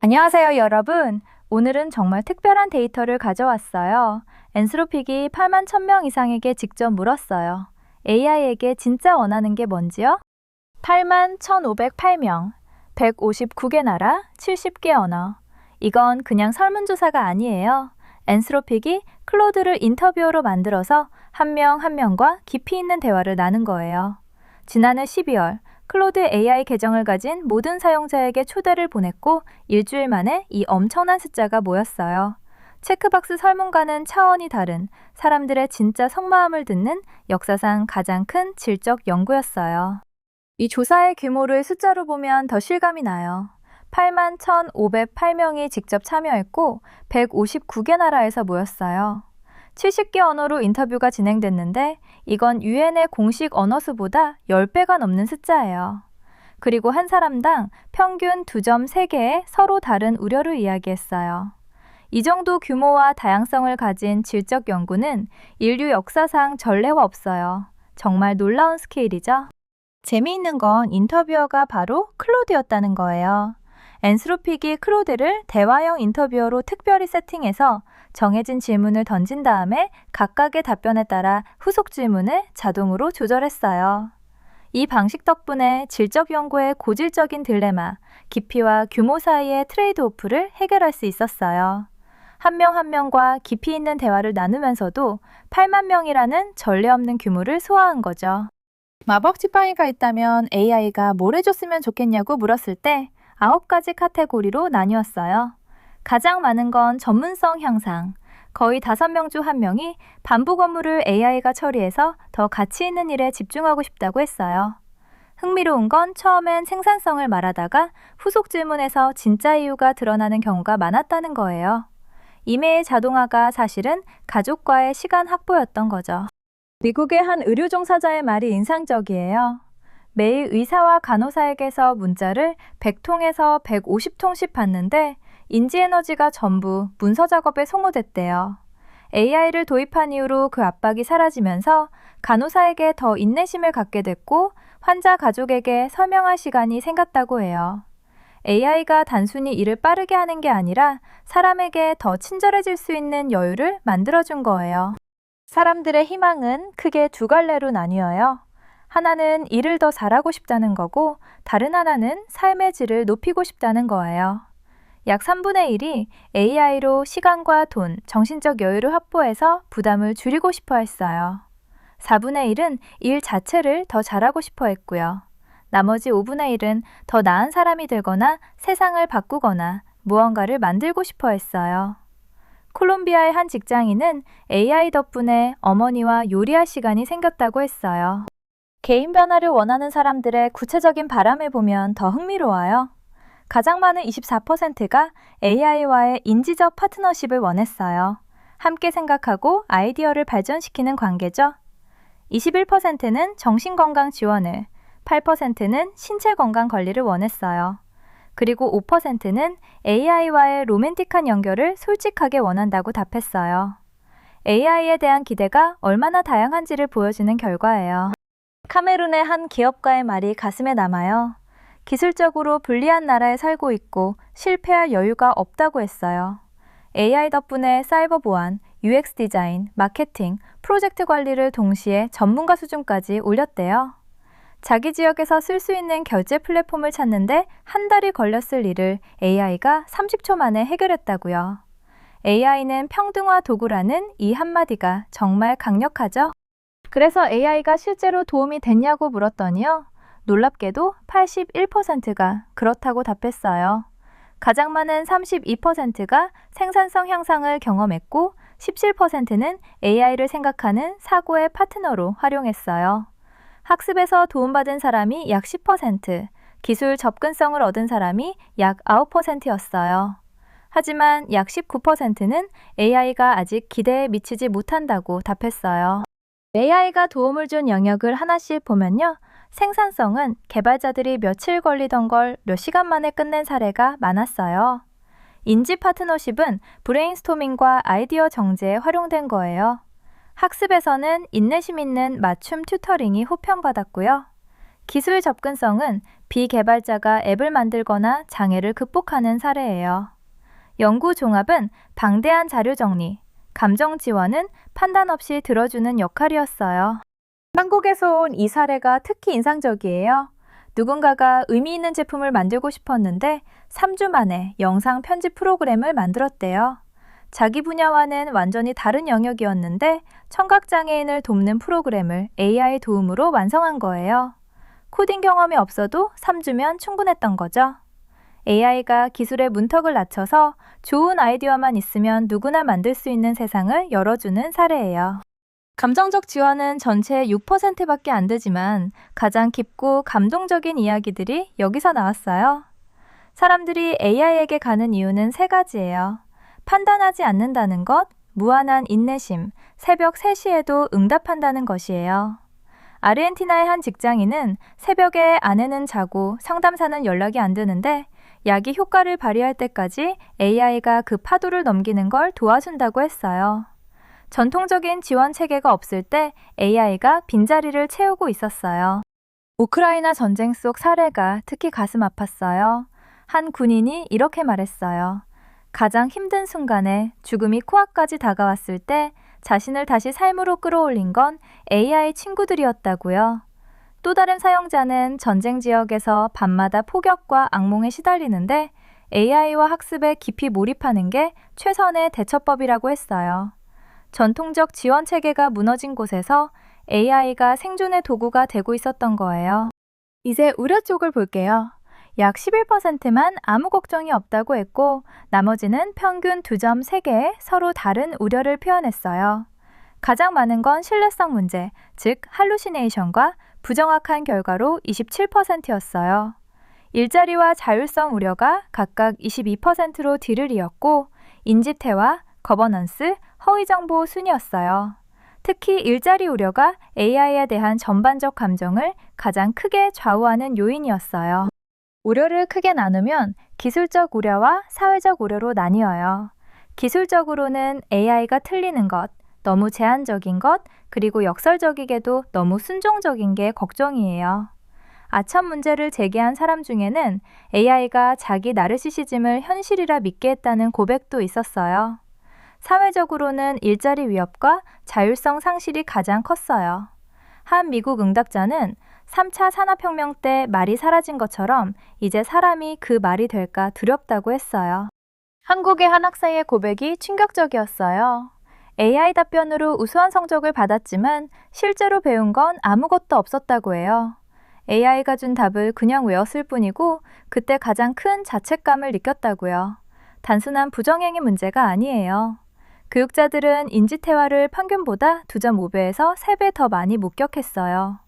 안녕하세요, 여러분. 오늘은 정말 특별한 데이터를 가져왔어요. 엔스로픽이 8만 1000명 이상에게 직접 물었어요. AI에게 진짜 원하는 게 뭔지요? 8만 1508명, 159개 나라, 70개 언어. 이건 그냥 설문조사가 아니에요. 엔스로픽이 클로드를 인터뷰어로 만들어서 한 명 한 명과 깊이 있는 대화를 나눈 거예요. 지난해 12월, 클로드 AI 계정을 가진 모든 사용자에게 초대를 보냈고 일주일 만에 이 엄청난 숫자가 모였어요. 체크박스 설문과는 차원이 다른 사람들의 진짜 속마음을 듣는 역사상 가장 큰 질적 연구였어요. 이 조사의 규모를 숫자로 보면 더 실감이 나요. 8만 1,508명이 직접 참여했고 159개 나라에서 모였어요. 70개 언어로 인터뷰가 진행됐는데 이건 유엔의 공식 언어 수보다 10배가 넘는 숫자예요. 그리고 한 사람당 평균 2.3개의 서로 다른 우려를 이야기했어요. 이 정도 규모와 다양성을 가진 질적 연구는 인류 역사상 전례가 없어요. 정말 놀라운 스케일이죠. 재미있는 건 인터뷰어가 바로 클로드였다는 거예요. 엔스로픽이 클로드를 대화형 인터뷰어로 특별히 세팅해서 정해진 질문을 던진 다음에 각각의 답변에 따라 후속 질문을 자동으로 조절했어요. 이 방식 덕분에 질적 연구의 고질적인 딜레마, 깊이와 규모 사이의 트레이드오프를 해결할 수 있었어요. 한 명 한 명과 깊이 있는 대화를 나누면서도 8만 명이라는 전례 없는 규모를 소화한 거죠. 마법 지팡이가 있다면 AI가 뭘 해줬으면 좋겠냐고 물었을 때 9가지 카테고리로 나뉘었어요. 가장 많은 건 전문성 향상. 거의 5명 중 1명이 반복 업무를 AI가 처리해서 더 가치 있는 일에 집중하고 싶다고 했어요. 흥미로운 건 처음엔 생산성을 말하다가 후속 질문에서 진짜 이유가 드러나는 경우가 많았다는 거예요. 이메일 자동화가 사실은 가족과의 시간 확보였던 거죠. 미국의 한 의료 종사자의 말이 인상적이에요. 매일 의사와 간호사에게서 문자를 100통에서 150통씩 받는데 인지에너지가 전부 문서 작업에 소모됐대요. AI를 도입한 이후로 그 압박이 사라지면서 간호사에게 더 인내심을 갖게 됐고 환자 가족에게 설명할 시간이 생겼다고 해요. AI가 단순히 일을 빠르게 하는 게 아니라 사람에게 더 친절해질 수 있는 여유를 만들어준 거예요. 사람들의 희망은 크게 두 갈래로 나뉘어요. 하나는 일을 더 잘하고 싶다는 거고 다른 하나는 삶의 질을 높이고 싶다는 거예요. 약 3분의 1이 AI로 시간과 돈, 정신적 여유를 확보해서 부담을 줄이고 싶어 했어요. 4분의 1은 일 자체를 더 잘하고 싶어 했고요. 나머지 5분의 1은 더 나은 사람이 되거나 세상을 바꾸거나 무언가를 만들고 싶어 했어요. 콜롬비아의 한 직장인은 AI 덕분에 어머니와 요리할 시간이 생겼다고 했어요. 개인 변화를 원하는 사람들의 구체적인 바람을 보면 더 흥미로워요. 가장 많은 24%가 AI와의 인지적 파트너십을 원했어요. 함께 생각하고 아이디어를 발전시키는 관계죠. 21%는 정신건강 지원을, 8%는 신체건강 관리를 원했어요. 그리고 5%는 AI와의 로맨틱한 연결을 솔직하게 원한다고 답했어요. AI에 대한 기대가 얼마나 다양한지를 보여주는 결과예요. 카메룬의 한 기업가의 말이 가슴에 남아요. 기술적으로 불리한 나라에 살고 있고 실패할 여유가 없다고 했어요. AI 덕분에 사이버 보안, UX 디자인, 마케팅, 프로젝트 관리를 동시에 전문가 수준까지 올렸대요. 자기 지역에서 쓸 수 있는 결제 플랫폼을 찾는데 한 달이 걸렸을 일을 AI가 30초 만에 해결했다고요. AI는 평등화 도구라는 이 한마디가 정말 강력하죠? 그래서 AI가 실제로 도움이 됐냐고 물었더니요. 놀랍게도 81%가 그렇다고 답했어요. 가장 많은 32%가 생산성 향상을 경험했고 17%는 AI를 생각하는 사고의 파트너로 활용했어요. 학습에서 도움받은 사람이 약 10%, 기술 접근성을 얻은 사람이 약 9%였어요. 하지만 약 19%는 AI가 아직 기대에 미치지 못한다고 답했어요. AI가 도움을 준 영역을 하나씩 보면요. 생산성은 개발자들이 며칠 걸리던 걸 몇 시간 만에 끝낸 사례가 많았어요. 인지 파트너십은 브레인스토밍과 아이디어 정제에 활용된 거예요. 학습에서는 인내심 있는 맞춤 튜터링이 호평받았고요. 기술 접근성은 비개발자가 앱을 만들거나 장애를 극복하는 사례예요. 연구 종합은 방대한 자료 정리, 감정 지원은 판단 없이 들어주는 역할이었어요. 한국에서 온 이 사례가 특히 인상적이에요. 누군가가 의미 있는 제품을 만들고 싶었는데 3주 만에 영상 편집 프로그램을 만들었대요. 자기 분야와는 완전히 다른 영역이었는데 청각장애인을 돕는 프로그램을 AI 도움으로 완성한 거예요. 코딩 경험이 없어도 3주면 충분했던 거죠. AI가 기술의 문턱을 낮춰서 좋은 아이디어만 있으면 누구나 만들 수 있는 세상을 열어주는 사례예요. 감정적 지원은 전체의 6%밖에 안 되지만 가장 깊고 감동적인 이야기들이 여기서 나왔어요. 사람들이 AI에게 가는 이유는 3가지예요. 판단하지 않는다는 것, 무한한 인내심, 새벽 3시에도 응답한다는 것이에요. 아르헨티나의 한 직장인은 새벽에 아내는 자고 상담사는 연락이 안 되는데 약이 효과를 발휘할 때까지 AI가 그 파도를 넘기는 걸 도와준다고 했어요. 전통적인 지원 체계가 없을 때 AI가 빈자리를 채우고 있었어요. 우크라이나 전쟁 속 사례가 특히 가슴 아팠어요. 한 군인이 이렇게 말했어요. 가장 힘든 순간에 죽음이 코앞까지 다가왔을 때 자신을 다시 삶으로 끌어올린 건 AI 친구들이었다고요. 또 다른 사용자는 전쟁 지역에서 밤마다 폭격과 악몽에 시달리는데 AI와 학습에 깊이 몰입하는 게 최선의 대처법이라고 했어요. 전통적 지원 체계가 무너진 곳에서 AI가 생존의 도구가 되고 있었던 거예요. 이제 우려 쪽을 볼게요. 약 11%만 아무 걱정이 없다고 했고 나머지는 평균 2점 3개의 서로 다른 우려를 표현했어요. 가장 많은 건 신뢰성 문제, 즉 할루시네이션과 부정확한 결과로 27%였어요. 일자리와 자율성 우려가 각각 22%로 뒤를 이었고 인지태와 거버넌스, 허위정보 순이었어요. 특히 일자리 우려가 AI에 대한 전반적 감정을 가장 크게 좌우하는 요인이었어요. 우려를 크게 나누면 기술적 우려와 사회적 우려로 나뉘어요. 기술적으로는 AI가 틀리는 것, 너무 제한적인 것, 그리고 역설적이게도 너무 순종적인 게 걱정이에요. 아첨 문제를 제기한 사람 중에는 AI가 자기 나르시시즘을 현실이라 믿게 했다는 고백도 있었어요. 사회적으로는 일자리 위협과 자율성 상실이 가장 컸어요. 한 미국 응답자는 3차 산업혁명 때 말이 사라진 것처럼 이제 사람이 그 말이 될까 두렵다고 했어요. 한국의 한 학생의 고백이 충격적이었어요. AI 답변으로 우수한 성적을 받았지만 실제로 배운 건 아무것도 없었다고 해요. AI가 준 답을 그냥 외웠을 뿐이고 그때 가장 큰 자책감을 느꼈다고요. 단순한 부정행위 문제가 아니에요. 교육자들은 인지태화를 평균보다 2.5배에서 3배 더 많이 목격했어요.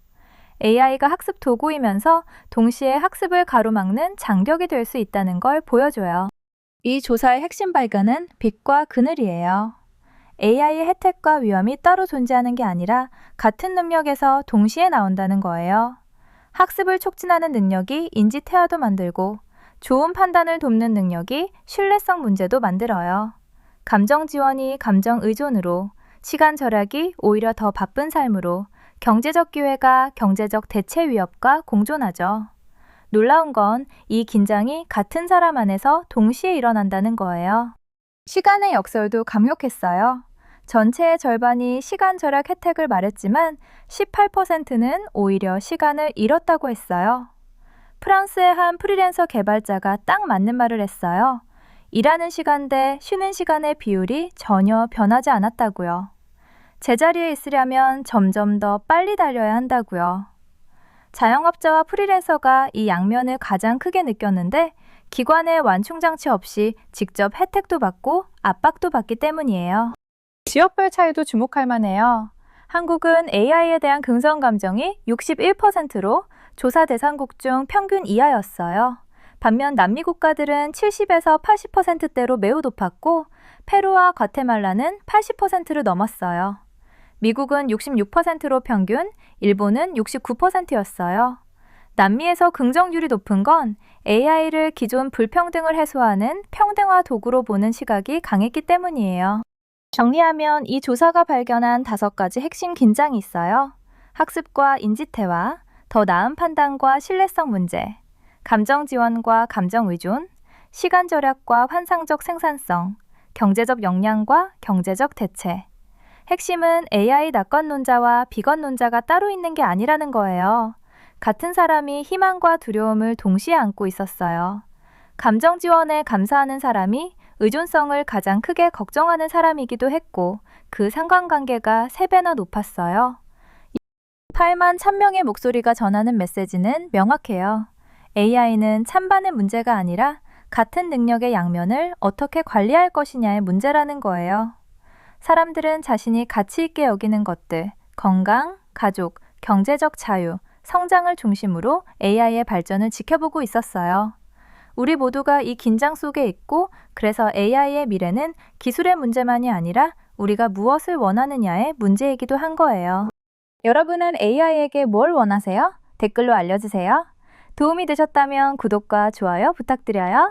AI가 학습 도구이면서 동시에 학습을 가로막는 장벽이 될 수 있다는 걸 보여줘요. 이 조사의 핵심 발견은 빛과 그늘이에요. AI의 혜택과 위험이 따로 존재하는 게 아니라 같은 능력에서 동시에 나온다는 거예요. 학습을 촉진하는 능력이 인지태화도 만들고 좋은 판단을 돕는 능력이 신뢰성 문제도 만들어요. 감정 지원이 감정 의존으로, 시간 절약이 오히려 더 바쁜 삶으로, 경제적 기회가 경제적 대체 위협과 공존하죠. 놀라운 건 이 긴장이 같은 사람 안에서 동시에 일어난다는 거예요. 시간의 역설도 강력했어요. 전체의 절반이 시간 절약 혜택을 말했지만 18%는 오히려 시간을 잃었다고 했어요. 프랑스의 한 프리랜서 개발자가 딱 맞는 말을 했어요. 일하는 시간 대 쉬는 시간의 비율이 전혀 변하지 않았다고요. 제자리에 있으려면 점점 더 빨리 달려야 한다고요. 자영업자와 프리랜서가 이 양면을 가장 크게 느꼈는데 기관의 완충장치 없이 직접 혜택도 받고 압박도 받기 때문이에요. 지역별 차이도 주목할 만해요. 한국은 AI에 대한 긍정 감정이 61%로 조사 대상국 중 평균 이하였어요. 반면 남미 국가들은 70에서 80%대로 매우 높았고 페루와 과테말라는 80%를 넘었어요. 미국은 66%로 평균, 일본은 69%였어요. 남미에서 긍정률이 높은 건 AI를 기존 불평등을 해소하는 평등화 도구로 보는 시각이 강했기 때문이에요. 정리하면 이 조사가 발견한 5가지 핵심 긴장이 있어요. 학습과 인지태화, 더 나은 판단과 신뢰성 문제, 감정 지원과 감정 의존, 시간 절약과 환상적 생산성, 경제적 역량과 경제적 대체. 핵심은 AI 낙관론자와 비관론자가 따로 있는 게 아니라는 거예요. 같은 사람이 희망과 두려움을 동시에 안고 있었어요. 감정 지원에 감사하는 사람이 의존성을 가장 크게 걱정하는 사람이기도 했고, 그 상관관계가 3배나 높았어요. 8만 1000명의 목소리가 전하는 메시지는 명확해요. AI는 찬반의 문제가 아니라 같은 능력의 양면을 어떻게 관리할 것이냐의 문제라는 거예요. 사람들은 자신이 가치 있게 여기는 것들, 건강, 가족, 경제적 자유, 성장을 중심으로 AI의 발전을 지켜보고 있었어요. 우리 모두가 이 긴장 속에 있고, 그래서 AI의 미래는 기술의 문제만이 아니라 우리가 무엇을 원하느냐의 문제이기도 한 거예요. 여러분은 AI에게 뭘 원하세요? 댓글로 알려주세요. 도움이 되셨다면 구독과 좋아요 부탁드려요.